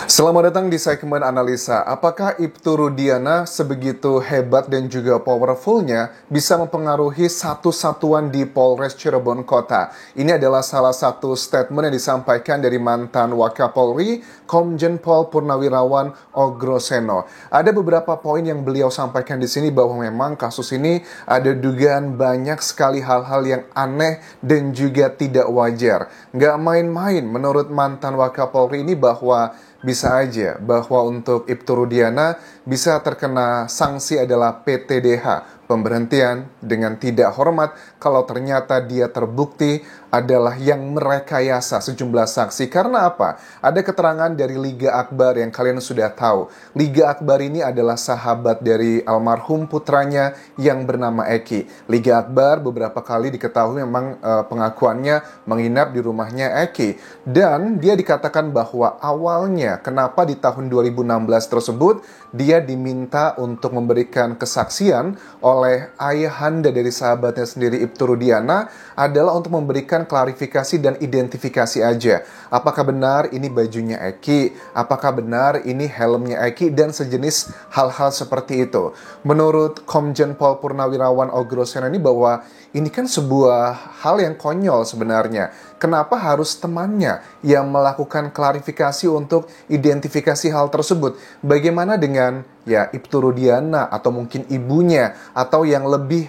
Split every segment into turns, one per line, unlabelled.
Selamat datang di segmen analisa. Apakah Ibtu Rudiana sebegitu hebat dan juga powerfulnya bisa mempengaruhi satu satuan di Polres Cirebon Kota? Ini adalah salah satu statement yang disampaikan dari mantan Wakapolri, Komjen Pol Purnawirawan Ogroseno. Ada beberapa poin yang beliau sampaikan di sini bahwa memang kasus ini ada dugaan banyak sekali hal-hal yang aneh dan juga tidak wajar. Nggak main-main menurut mantan Wakapolri ini bahwa bisa aja bahwa untuk Ibtu Rudiana bisa terkena sanksi adalah PTDH, pemberhentian dengan tidak hormat kalau ternyata dia terbukti adalah yang merekayasa sejumlah saksi. Karena apa? Ada keterangan dari Liga Akbar yang kalian sudah tahu. Liga Akbar ini adalah sahabat dari almarhum putranya yang bernama Eki. Liga Akbar beberapa kali diketahui memang pengakuannya menginap di rumahnya Eki. Dan dia dikatakan bahwa awalnya kenapa di tahun 2016 tersebut dia diminta untuk memberikan kesaksian oleh ayahanda dari sahabatnya sendiri Ibtu Rudiana adalah untuk memberikan klarifikasi dan identifikasi aja. Apakah benar ini bajunya Eki? Apakah benar ini helmnya Eki? Dan sejenis hal-hal seperti itu. Menurut Komjen Pol Purnawirawan Ogroseno ini bahwa ini kan sebuah hal yang konyol sebenarnya. Kenapa harus temannya yang melakukan klarifikasi untuk identifikasi hal tersebut? Bagaimana dengan Ibtu Rudiana atau mungkin ibunya atau yang lebih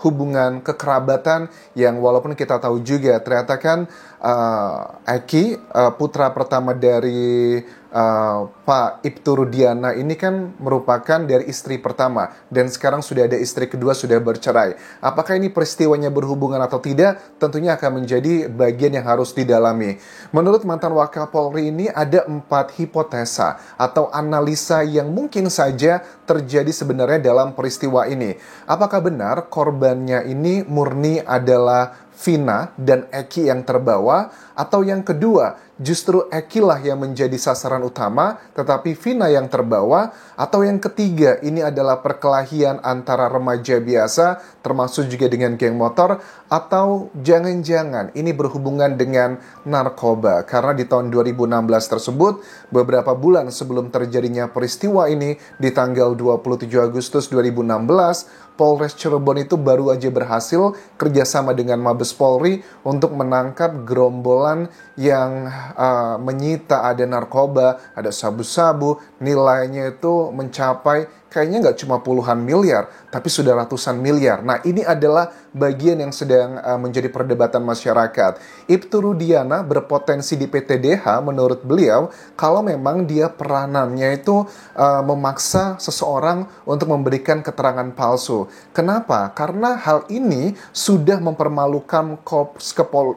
hubungan kekerabatan yang walaupun kita tahu juga ternyata kan Eki putra pertama dari Pak Ibtu Rudiana ini kan merupakan dari istri pertama dan sekarang sudah ada istri kedua, sudah bercerai. Apakah ini peristiwanya berhubungan atau tidak? Tentunya akan menjadi bagian yang harus didalami. Menurut mantan Wakapolri ini ada 4 hipotesa atau analisa yang mungkin saja terjadi sebenarnya dalam peristiwa ini. Apakah benar korbannya ini murni adalah Vina dan Eki yang terbawa, atau yang kedua justru Eki lah yang menjadi sasaran utama tetapi Vina yang terbawa, atau yang ketiga ini adalah perkelahian antara remaja biasa termasuk juga dengan geng motor, atau jangan-jangan ini berhubungan dengan narkoba karena di tahun 2016 tersebut beberapa bulan sebelum terjadinya peristiwa ini di tanggal 27 Agustus 2016 Polres Cirebon itu baru aja berhasil kerjasama dengan Mabes Polri untuk menangkap gerombolan yang menyita ada narkoba, ada sabu-sabu, nilainya itu mencapai kayaknya nggak cuma puluhan miliar, tapi sudah ratusan miliar. Nah, ini adalah bagian yang sedang menjadi perdebatan masyarakat. Ibtu Rudiana berpotensi di PTDH menurut beliau kalau memang dia peranannya itu memaksa seseorang untuk memberikan keterangan palsu. Kenapa? Karena hal ini sudah mempermalukan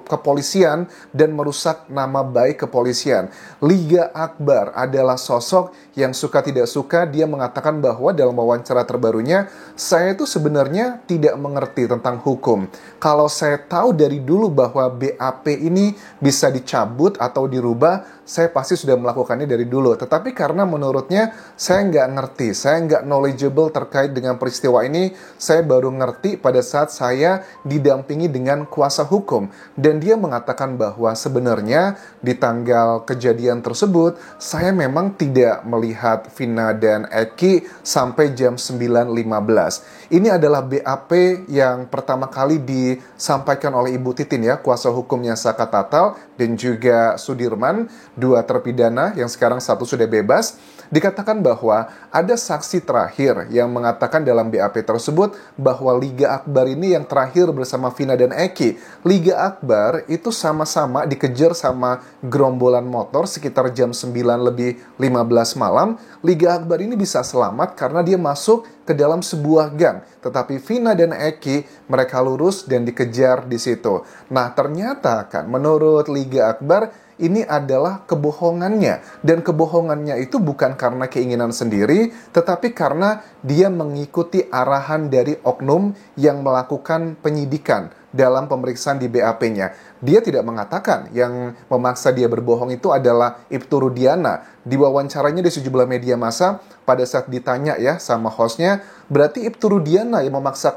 kepolisian dan merusak nama baik kepolisian. Liga Akbar adalah sosok yang suka tidak suka, dia mengatakan bahwa dalam wawancara terbarunya, saya itu sebenarnya tidak mengerti tentang hukum. Kalau saya tahu dari dulu bahwa BAP ini bisa dicabut atau dirubah, saya pasti sudah melakukannya dari dulu. Tetapi karena menurutnya saya nggak ngerti, saya nggak knowledgeable terkait dengan peristiwa ini, saya baru ngerti pada saat saya didampingi dengan kuasa hukum. Dan dia mengatakan bahwa sebenarnya di tanggal kejadian tersebut, saya memang tidak melihat Vina dan Eki sampai jam 9.15. Ini adalah BAP yang pertama kali disampaikan oleh Ibu Titin kuasa hukumnya Saka Tatal dan juga Sudirman, 2 terpidana yang sekarang 1 sudah bebas. Dikatakan bahwa ada saksi terakhir yang mengatakan dalam BAP tersebut bahwa Liga Akbar ini yang terakhir bersama Vina dan Eki. Liga Akbar itu sama-sama dikejar sama gerombolan motor sekitar jam 9.15 malam. Liga Akbar ini bisa selamat karena dia masuk ke dalam sebuah gang. Tetapi Vina dan Eki mereka lurus dan dikejar di situ. Nah, ternyata kan menurut Liga Akbar ini adalah kebohongannya. Dan kebohongannya itu bukan karena keinginan sendiri, tetapi karena dia mengikuti arahan dari oknum yang melakukan penyidikan dalam pemeriksaan di BAP-nya. dia tidak mengatakan yang memaksa dia berbohong itu adalah Ibtu Rudiana. Di wawancaranya di sejumlah media massa, pada saat ditanya ya sama hostnya, berarti Ibtu Rudiana yang memaksa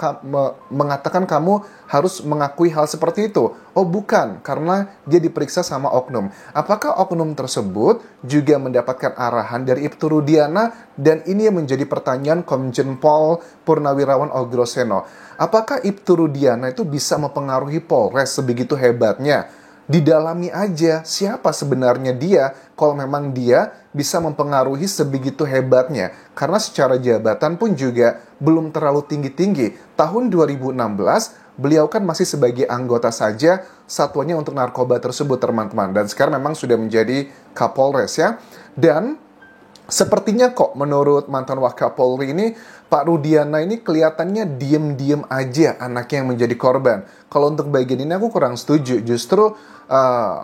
mengatakan kamu harus mengakui hal seperti itu. Oh bukan, karena dia diperiksa sama oknum. Apakah oknum tersebut juga mendapatkan arahan dari Ibtu Rudiana? Dan ini yang menjadi pertanyaan Komjen Pol Purnawirawan Ogroseno. Apakah Ibtu Rudiana itu bisa mempengaruhi Polres sebegitu hebatnya? Didalami aja siapa sebenarnya dia kalau memang dia bisa mempengaruhi sebegitu hebatnya. Karena secara jabatan pun juga belum terlalu tinggi-tinggi. Tahun 2016 beliau kan masih sebagai anggota saja satuannya untuk narkoba tersebut teman-teman. Dan sekarang memang sudah menjadi Kapolres ya. Dan sepertinya kok menurut mantan Wakapolri ini, Pak Rudiana ini kelihatannya diem-diem aja anaknya yang menjadi korban. Kalau untuk bagian ini aku kurang setuju. Justru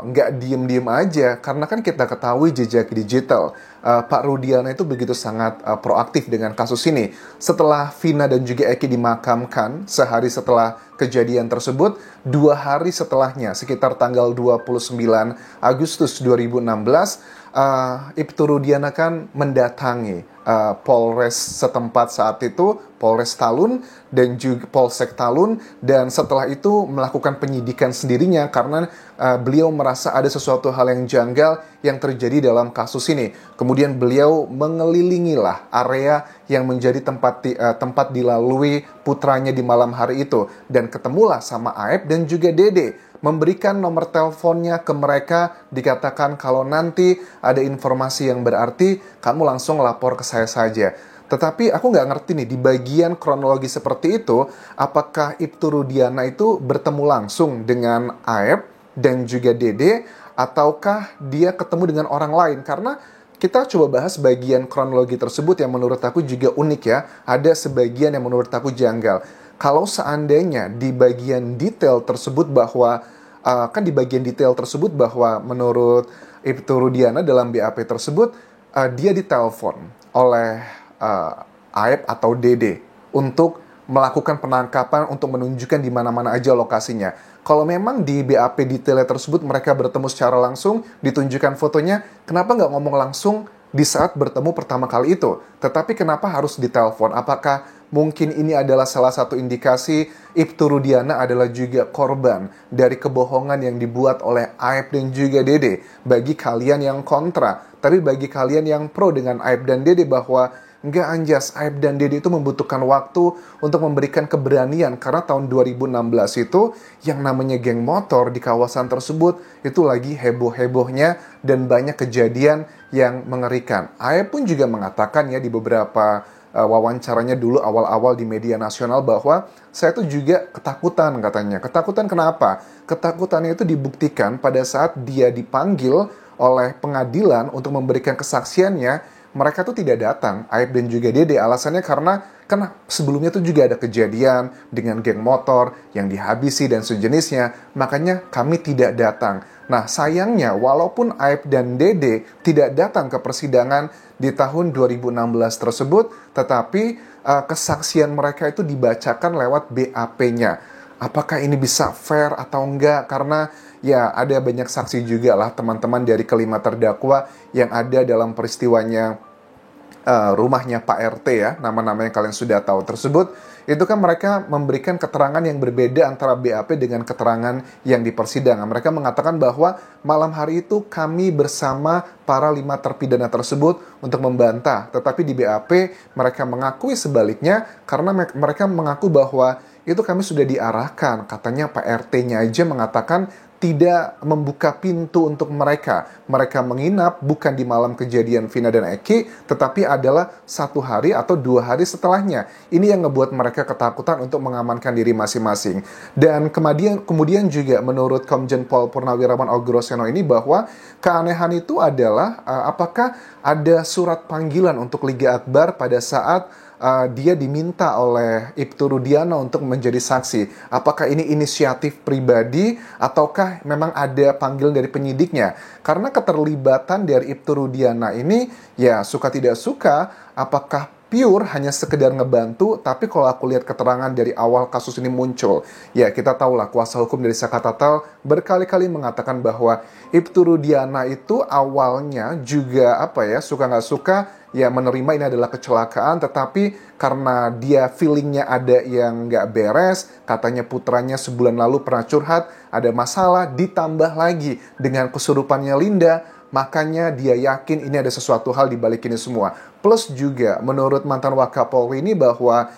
nggak diem-diem aja, karena kan kita ketahui jejak digital. Pak Rudiana itu begitu sangat proaktif dengan kasus ini. Setelah Vina dan juga Eki dimakamkan, sehari setelah kejadian tersebut, 2 hari setelahnya, sekitar tanggal 29 Agustus 2016, Ibtu Rudiana kan mendatangi Polres setempat saat itu, Polres Talun dan juga Polsek Talun, dan setelah itu melakukan penyidikan sendirinya karena beliau merasa ada sesuatu hal yang janggal yang terjadi dalam kasus ini. Kemudian beliau mengelilingilah area yang menjadi tempat dilalui putranya di malam hari itu, dan ketemulah sama Aep dan juga Dede. Memberikan nomor teleponnya ke mereka, dikatakan kalau nanti ada informasi yang berarti, kamu langsung lapor ke saya saja. Tetapi aku nggak ngerti nih, di bagian kronologi seperti itu, apakah Ibtu Rudiana itu bertemu langsung dengan Aep dan juga Dede, ataukah dia ketemu dengan orang lain? Karena kita coba bahas bagian kronologi tersebut yang menurut aku juga unik ya. Ada sebagian yang menurut aku janggal. Kalau seandainya di bagian detail tersebut bahwa kan di bagian detail tersebut bahwa menurut Ibtu Rudiana dalam BAP tersebut dia ditelepon oleh Aep atau Dede untuk melakukan penangkapan untuk menunjukkan di mana-mana aja lokasinya. Kalau memang di BAP detailnya tersebut mereka bertemu secara langsung, ditunjukkan fotonya, kenapa nggak ngomong langsung di saat bertemu pertama kali itu? Tetapi kenapa harus ditelepon? Apakah mungkin ini adalah salah satu indikasi Ibtu Rudiana adalah juga korban dari kebohongan yang dibuat oleh Aep dan juga Dede? Bagi kalian yang kontra, tapi bagi kalian yang pro dengan Aep dan Dede bahwa nggak anjas, Aep dan Dede itu membutuhkan waktu untuk memberikan keberanian. Karena tahun 2016 itu yang namanya geng motor di kawasan tersebut itu lagi heboh-hebohnya dan banyak kejadian yang mengerikan. Aep pun juga mengatakan ya di beberapa wawancaranya dulu awal-awal di media nasional bahwa saya tuh juga ketakutan katanya. Ketakutan kenapa? Ketakutannya itu dibuktikan pada saat dia dipanggil oleh pengadilan untuk memberikan kesaksiannya. Mereka tuh tidak datang, Aep dan juga Dede. Alasannya karena sebelumnya tuh juga ada kejadian dengan geng motor yang dihabisi dan sejenisnya. Makanya kami tidak datang. Nah sayangnya walaupun Aep dan Dede tidak datang ke persidangan di tahun 2016 tersebut, tetapi kesaksian mereka itu dibacakan lewat BAP-nya. Apakah ini bisa fair atau enggak? Karena ya ada banyak saksi juga lah teman-teman dari kelima terdakwa yang ada dalam peristiwanya rumahnya Pak RT ya, nama-nama yang kalian sudah tahu tersebut. Itu kan mereka memberikan keterangan yang berbeda antara BAP dengan keterangan yang di persidangan. Mereka mengatakan bahwa malam hari itu kami bersama para 5 terpidana tersebut untuk membantah. Tetapi di BAP mereka mengakui sebaliknya karena mereka mengaku bahwa itu kami sudah diarahkan. Katanya Pak RT-nya aja mengatakan tidak membuka pintu untuk mereka. Mereka menginap bukan di malam kejadian Vina dan Eki, tetapi adalah 1 hari atau 2 hari setelahnya. Ini yang ngebuat mereka ketakutan untuk mengamankan diri masing-masing. Dan kemudian juga menurut Komjen Pol Purnawirawan Ogroseno ini bahwa keanehan itu adalah apakah ada surat panggilan untuk Liga Akbar pada saat dia diminta oleh Ibtu Rudiana untuk menjadi saksi. Apakah ini inisiatif pribadi ataukah memang ada panggilan dari penyidiknya? Karena keterlibatan dari Ibtu Rudiana ini ya suka tidak suka apakah pure hanya sekedar ngebantu, tapi kalau aku lihat keterangan dari awal kasus ini muncul, ya kita tahulah kuasa hukum dari Saka Tatal berkali-kali mengatakan bahwa Ibtu Rudiana itu awalnya juga suka nggak suka, ya menerima ini adalah kecelakaan, tetapi karena dia feelingnya ada yang nggak beres, katanya putranya sebulan lalu pernah curhat, ada masalah, ditambah lagi dengan kesurupannya Linda, makanya dia yakin ini ada sesuatu hal di balik ini semua. Plus juga menurut mantan Wakapolri ini bahwa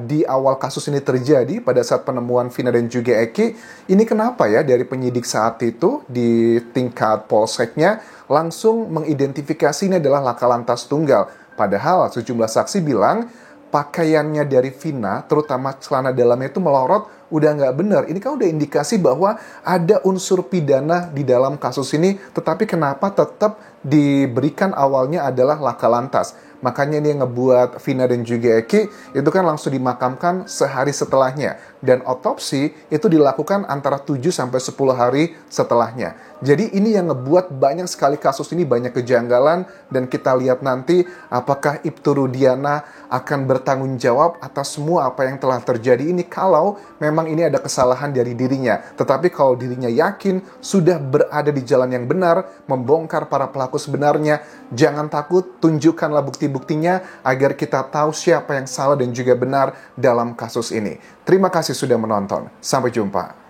di awal kasus ini terjadi pada saat penemuan Vina dan juga Eki, ini kenapa ya dari penyidik saat itu di tingkat polseknya langsung mengidentifikasi ini adalah laka lantas tunggal. Padahal sejumlah saksi bilang pakaiannya dari Vina, terutama celana dalamnya itu melorot, udah nggak benar. Ini kan udah indikasi bahwa ada unsur pidana di dalam kasus ini, tetapi kenapa tetap diberikan awalnya adalah laka lantas. Makanya ini yang ngebuat Vina dan juga Eki itu kan langsung dimakamkan sehari setelahnya. Dan otopsi itu dilakukan antara 7-10 hari setelahnya. Jadi ini yang ngebuat banyak sekali kasus ini banyak kejanggalan. Dan kita lihat nanti apakah Ibtu Rudiana akan bertanggung jawab atas semua apa yang telah terjadi ini kalau memang ini ada kesalahan dari dirinya. Tetapi kalau dirinya yakin sudah berada di jalan yang benar, membongkar para pelaku sebenarnya, jangan takut, tunjukkanlah bukti-buktinya agar kita tahu siapa yang salah dan juga benar dalam kasus ini. Terima kasih sudah menonton. Sampai jumpa.